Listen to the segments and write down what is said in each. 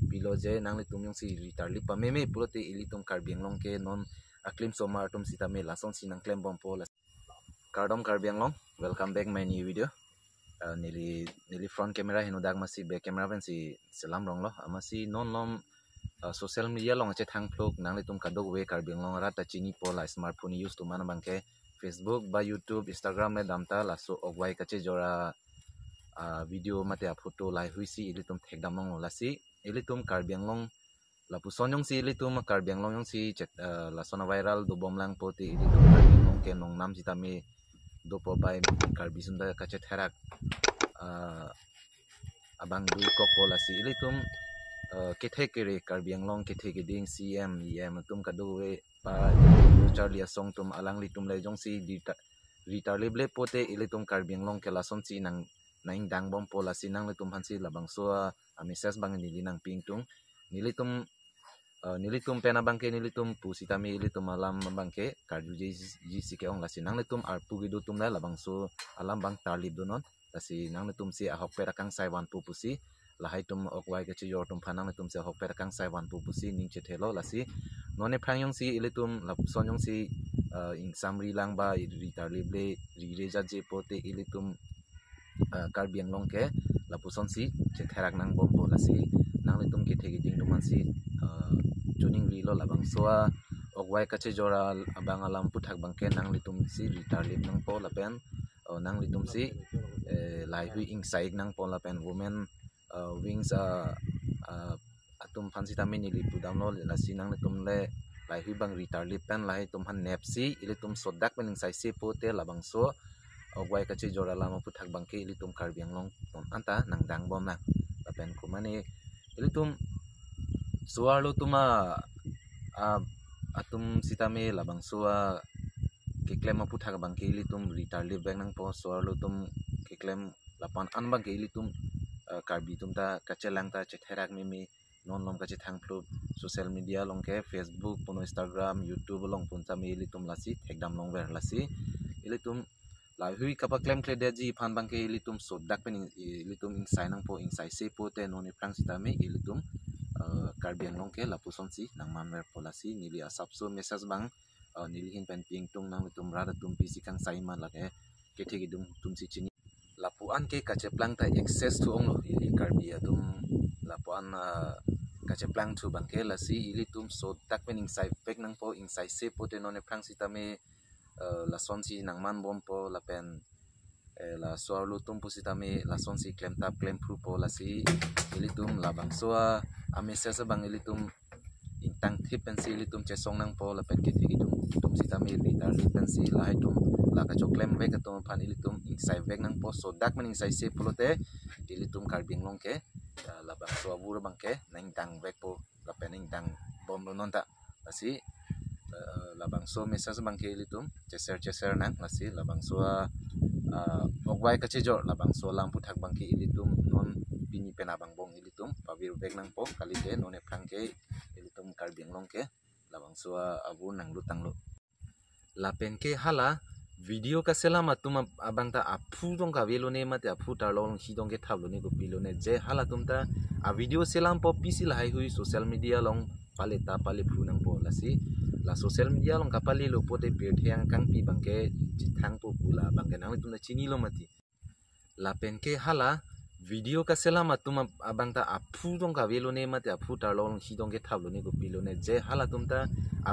pilo je nang le tum yong si ritar li pa me pulote ilitum Karbi Anglong ke non aklim somar tum sitame lason sinang klem bompo la kardom Karbi Anglong. Welcome back my new video. Nili front camera hinudak masih back camera pen si selam rong lo masih non lom social media long che thang phlok nang le tum kadok we Karbi Anglong ra ta chini pola smartphone use tu mana bangke Facebook ba YouTube Instagram le damta laso ogwai kache jora video mate photo lai huisi ilitum thekdam long lasi ilitum Karbi Anglong lapu sonyong si ilitum Karbi Anglong yong si lasona viral do bomlang poti ilitum Karbi Anglong ke nong nam sitami do po bai Karbi sunda kache therak abang du kok pola si ilitum kethe kere Karbi Anglong kethe geding CM em tum kadu we pa Charlie song tum alang litum le jong si ritar leble pote ilitum Karbi Anglong ke lason si nang naing dang bom pola si nang litum hansi labang so message bang nili nang pingtung nilitum pena bangke nilitum pusitami ilitum alam bangke karju ji sike ong lasi nang litum arpu gidu tum la labang so alam bang tarlib donon lasi nang litum si ahok perakang saiwan pu pusi lahai tum okwai ke chi yor tum phanang litum si ahok perakang saiwan pu pusi ning che thelo lasi none phangyong si ilitum lapson yong si ing samri lang ba ritar leble rireja je pote ilitum Karbi Anglong ke lapuson si chetherak nang bompo lasi nang litum ke thegi ding tuman si tuning rilo labang soa ogwai kache jora abang alam puthak bangke nang litum si ritar lip nang po lapen nang litum si lai hui ing saik nang po lapen women wings atum phansi tamin ni lipu download lasi nang litum le lai hui bang ritar lip pen lai tum han nepsi ilitum sodak pen ing sai se pote labang so ogwai kache jora lama puthak bangke ilitum Karbi Anglong anta nang dang bom na lapen kumane ilitum suarlo tuma atum sitame labang suwa keklem puthak bangke ilitum ritar lip bang nang po suarlo tum keklem lapan an bangke ilitum Karbi tum ta kache lang ta chetherak mimi non lom kache thang phluk social media long ke Facebook puno Instagram YouTube long pun tame ilitum lasi thekdam long ver lasi ilitum la hui kapa klem klede ji phan bangke ilitum sodak pen ilitum insai nang po insai se po te noni prang sitame ilitum Karbi Anglong ke lapuson si nang manwer polasi nili asap so message bang nili hin pen ping tung nang litum rada tum pisi kang saiman lake kethe gidum tum si chini lapuan ke kache plang ta access tu ong lo ili Karbi atum lapuan kache plang tu bangke lasi ilitum sodak pen insai pek nang po insai se po te noni prang sitame la son si nang man bom po la pen la soar lutum pusitame la son si klem tap klem pru po la si ilitum la bang soa amese bang ilitum intang thip pen si ilitum chesong nang po la pen ke thigidum tum sitame ritar pen si la haitum la ka choklem ve ka tum phan ilitum insai vek nang po so dak man insai se pulote ilitum Karbi Anglong ke la bang soa bur bang ke nang dang vek po la pen ning dang bom non ta la si labang so message bangke ilitum ceser nang lasi labang so ogwai kache jor labang so lam puthak bangke ilitum non pini penabang bong ilitum pabir bek nang po kali ke none phangke ilitum Karbi Anglong ke labang so abu nang lu tanglu lapen ke hala video ka selama tuma abang ta apu dong ka velo ne mate apu tar long hi dong ke thablo ne ko pilo ne je hala tumta video selam po pisi lahai hui social media long pale phu nang po lasi la social media long kapali lo pote pirthiang kang pi bangke jithang po pula bangke nang tum na chini lo mati la penke hala video ka selama tuma abang ta apu dong ka velo ne mate apu tar long hi dong ke thablo ne ko pilo ne je hala tumta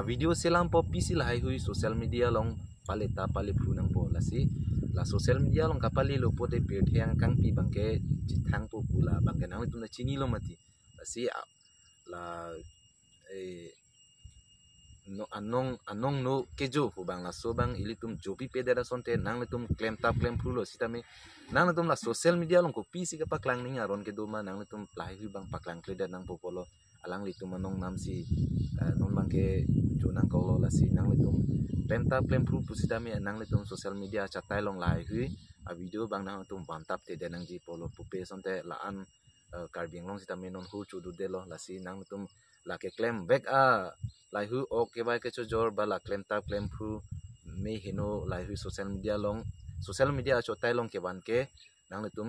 video selam po pisi lahai hui social media long pale phu nang po lasi la social media long kapali lo pote pirthiang kang pi bangke jithang po pula bangke nang tum na chini lo mati lasi la no anong no kejo hubang la sobang ilitum jopi pedera sonte nang litum klem tap klem phulo sitame nang litum la social media long ko pisi ka paklang ning aron ke doma nang litum plai hu bang paklang kleda nang popolo alang litum anong nam si non bangke jo nang ko la si nang litum klem tap klem phu pusitame nang litum social media chatai long lai hu video bang nang litum bantap te de nang ji polo pupe sonte la an Karbi Anglong sitame non hu chu du de lo la si nang litum la ke klem back lai hu ok bai ke jor bala klem tap klem phu me hino lai hu social media cho tai long ke ban ke nang litum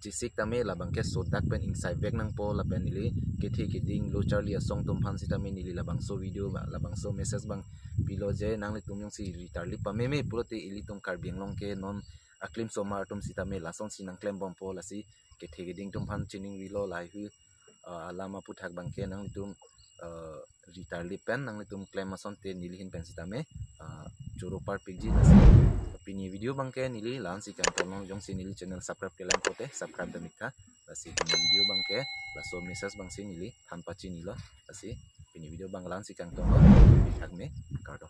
jisik tame labang ke sodak pen inside vek nang po lapen nili kethi kiding lo charlie song tum phan si tame nili labang so video ba labang so message bang pilo je nang li tum yung si retar li pameme pulote ili tum karbiang long ke non aklim so mar tum si tame lason si nang klem bom po lasi kethi kiding tum phan chining rilo lai hu alama puthak bang ke nang li tum retar li pen nang li tum klem ason te nili hin pen si tame choro par pigji nasi pini video bang ke nili lan si kan tolong jong si nili channel subscribe ke lan pote subscribe da mikha lasi pini video bang ke laso message bang si nili tanpa chini lo lasi pini video bang lan si kan tolong mikha me kardo